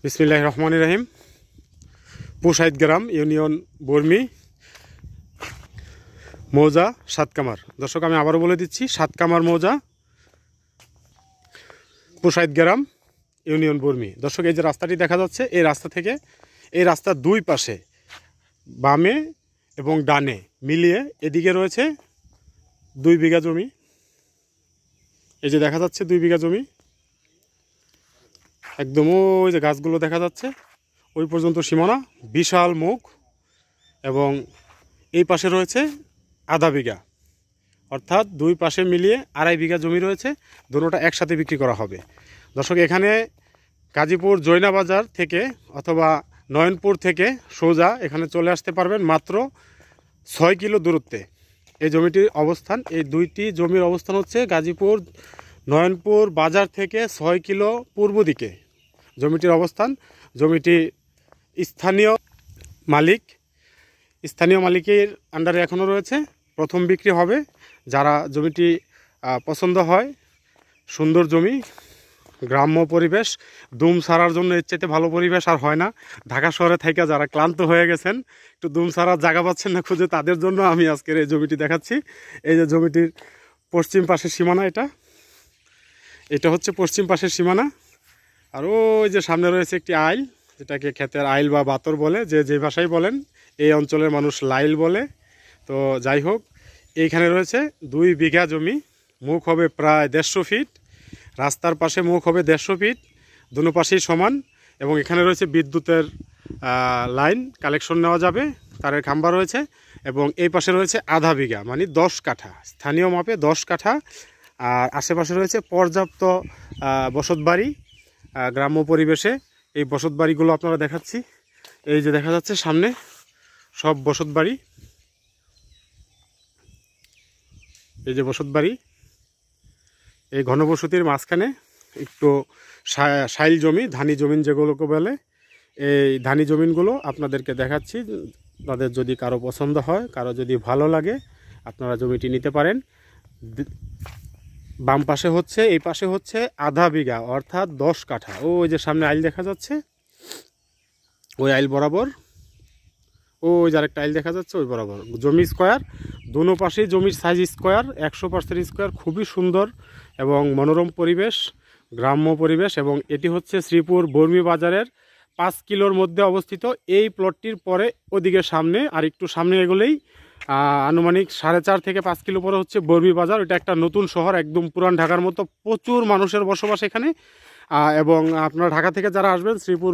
বিসমিল্লাহির রহমানির রহিম। পুশাইদ গ্রাম ইউনিয়ন বর্মি মৌজা সাতকামার। দর্শক আমি আবারও বলে দিচ্ছি, সাতকামার মৌজা পুশাইদ গ্রাম ইউনিয়ন বর্মি। দর্শক এই যে রাস্তাটি দেখা যাচ্ছে, এই রাস্তা থেকে এই রাস্তার দুই পাশে বামে এবং ডানে মিলিয়ে এদিকে রয়েছে 2 বিঘা জমি। এই যে দেখা যাচ্ছে 2 বিঘা জমি, একদম ওই যে গাছগুলো দেখা যাচ্ছে ওই পর্যন্ত সীমানা, বিশাল মুখ। এবং এই পাশে রয়েছে আধা বিঘা, অর্থাৎ দুই পাশে মিলিয়ে 2.5 বিঘা জমি রয়েছে। দুটোটা একসাথে বিক্রি করা হবে। দর্শক এখানে গাজীপুর জৈনা বাজার থেকে অথবা নয়নপুর থেকে সোজা এখানে চলে আসতে পারবেন মাত্র 6 কিলো দূরত্বে। এই জমিটির অবস্থান, এই দুইটি জমির অবস্থান হচ্ছে গাজীপুর নয়নপুর বাজার থেকে 6 কিলো পূর্ব দিকে জমিটির অবস্থান। জমিটি স্থানীয় মালিকের আন্ডারে এখনও রয়েছে। প্রথম বিক্রি হবে। যারা জমিটি পছন্দ হয়, সুন্দর জমি, গ্রাম্য পরিবেশ, দুম ছাড়ার জন্য এর চাইতে ভালো পরিবেশ আর হয় না। ঢাকা শহরে থেকে যারা ক্লান্ত হয়ে গেছেন, একটু দুম ছাড়ার জায়গা পাচ্ছেন না খুঁজে, তাদের জন্য আমি আজকের এই জমিটি দেখাচ্ছি। এই যে জমিটির পশ্চিম পাশের সীমানা, এটা হচ্ছে পশ্চিম পাশের সীমানা। আর ওই যে সামনে রয়েছে একটি আইল, যেটাকে ক্ষেতের আইল বা বাতর বলে, যে ভাষায় বলেন। এই অঞ্চলের মানুষ লাইল বলে। তো যাই হোক, এইখানে রয়েছে 2 বিঘা জমি। মুখ হবে প্রায় 150 ফিট, রাস্তার পাশে মুখ হবে 150 ফিট, দুনো পাশেই সমান। এবং এখানে রয়েছে বিদ্যুতের লাইন কালেকশন নেওয়া যাবে, তারের খাম্বা রয়েছে। এবং এই পাশে রয়েছে আধা বিঘা, মানে 10 কাঠা, স্থানীয় মাপে 10 কাঠা। আর আশেপাশে রয়েছে পর্যাপ্ত বসতবাড়ি, গ্রাম্য পরিবেশে। এই বসতবাড়িগুলো আপনারা দেখাচ্ছি। এই যে দেখা যাচ্ছে সামনে সব বসতবাড়ি, এই যে বসতবাড়ি। এই ঘনবসতির মাঝখানে একটু সাইল জমি, ধানি জমিন যেগুলোকে বলে, এই ধানি জমিনগুলো আপনাদেরকে দেখাচ্ছি। তাদের যদি কারো পছন্দ হয়, কারো যদি ভালো লাগে, আপনারা জমিটি নিতে পারেন। বাম পাশে হচ্ছে, এই পাশে হচ্ছে আধা বিঘা, অর্থাৎ 10 কাঠা। ওই যে সামনে আইল দেখা যাচ্ছে, ওই আইল বরাবর, ওই যে আরেকটা আইল দেখা যাচ্ছে, ওই বরাবর জমি স্কোয়ার। দুনো পাশেই জমির সাইজ স্কোয়ার, 100% স্কোয়ার। খুবই সুন্দর এবং মনোরম পরিবেশ, গ্রাম্য পরিবেশ। এবং এটি হচ্ছে শ্রীপুর বর্মি বাজারের 5 কিলোর মধ্যে অবস্থিত। এই প্লটটির পরে ওদিকে সামনে আর একটু সামনে এগুলোই আনুমানিক 4.5 থেকে 5 কিলো পরে হচ্ছে বর্মি বাজার। এটা একটা নতুন শহর, একদম পুরান ঢাকার মতো, প্রচুর মানুষের বসবাস এখানে। এবং আপনারা ঢাকা থেকে যারা আসবেন, শ্রীপুর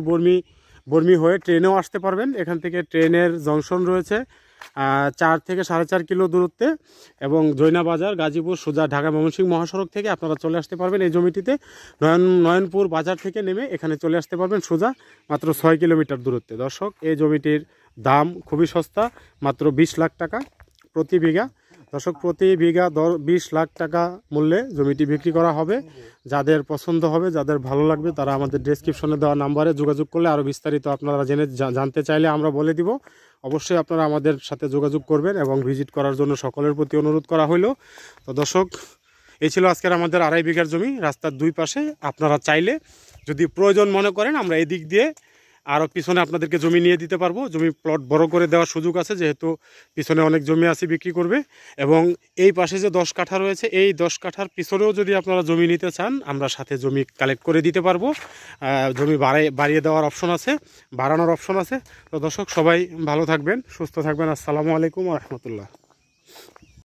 বর্মি হয়ে ট্রেনেও আসতে পারবেন। এখান থেকে ট্রেনের জংশন রয়েছে 4 থেকে 4.5 কিলো দূরত্বে। এবং জৈনা বাজার গাজীপুর সোজা ঢাকা ময়মনসিংহ মহাসড়ক থেকে আপনারা চলে আসতে পারবেন এই জমিটিতে। নয়নপুর বাজার থেকে নেমে এখানে চলে আসতে পারবেন সোজা, মাত্র 6 কিলোমিটার দূরত্বে। দর্শক এই জমিটির দাম খুবই সস্তা, মাত্র 20 লাখ টাকা প্রতি বিঘা। দর্শক প্রতি বিঘা 20 লাখ টাকা মূল্যে জমিটি বিক্রি করা হবে। যাদের পছন্দ হবে, যাদের ভালো লাগবে, তারা আমাদের ডেসক্রিপশনে দেওয়া নাম্বারে যোগাযোগ করলে আরও বিস্তারিত আপনারা জানতে চাইলে আমরা বলে দিব। অবশ্যই আপনারা আমাদের সাথে যোগাযোগ করবেন এবং ভিজিট করার জন্য সকলের প্রতি অনুরোধ করা হইল। তো দর্শক, এই ছিল আজকের আমাদের 2.5 বিঘার জমি, রাস্তার দুই পাশে। আপনারা চাইলে যদি প্রয়োজন মনে করেন, আমরা এই দিক দিয়ে আরও পিছনে আপনাদেরকে জমি নিয়ে দিতে পারবো। জমি প্লট বড় করে দেওয়ার সুযোগ আছে, যেহেতু পিছনে অনেক জমি আছে বিক্রি করবে। এবং এই পাশে যে 10 কাঠা রয়েছে, এই 10 কাঠার পিছনেও যদি আপনারা জমি নিতে চান, আমরা সাথে জমি কালেক্ট করে দিতে পারবো। জমি বাড়িয়ে দেওয়ার অপশন আছে, বাড়ানোর অপশন আছে। তো দর্শক, সবাই ভালো থাকবেন, সুস্থ থাকবেন। আসসালামু আলাইকুম ওয়া রাহমাতুল্লাহ।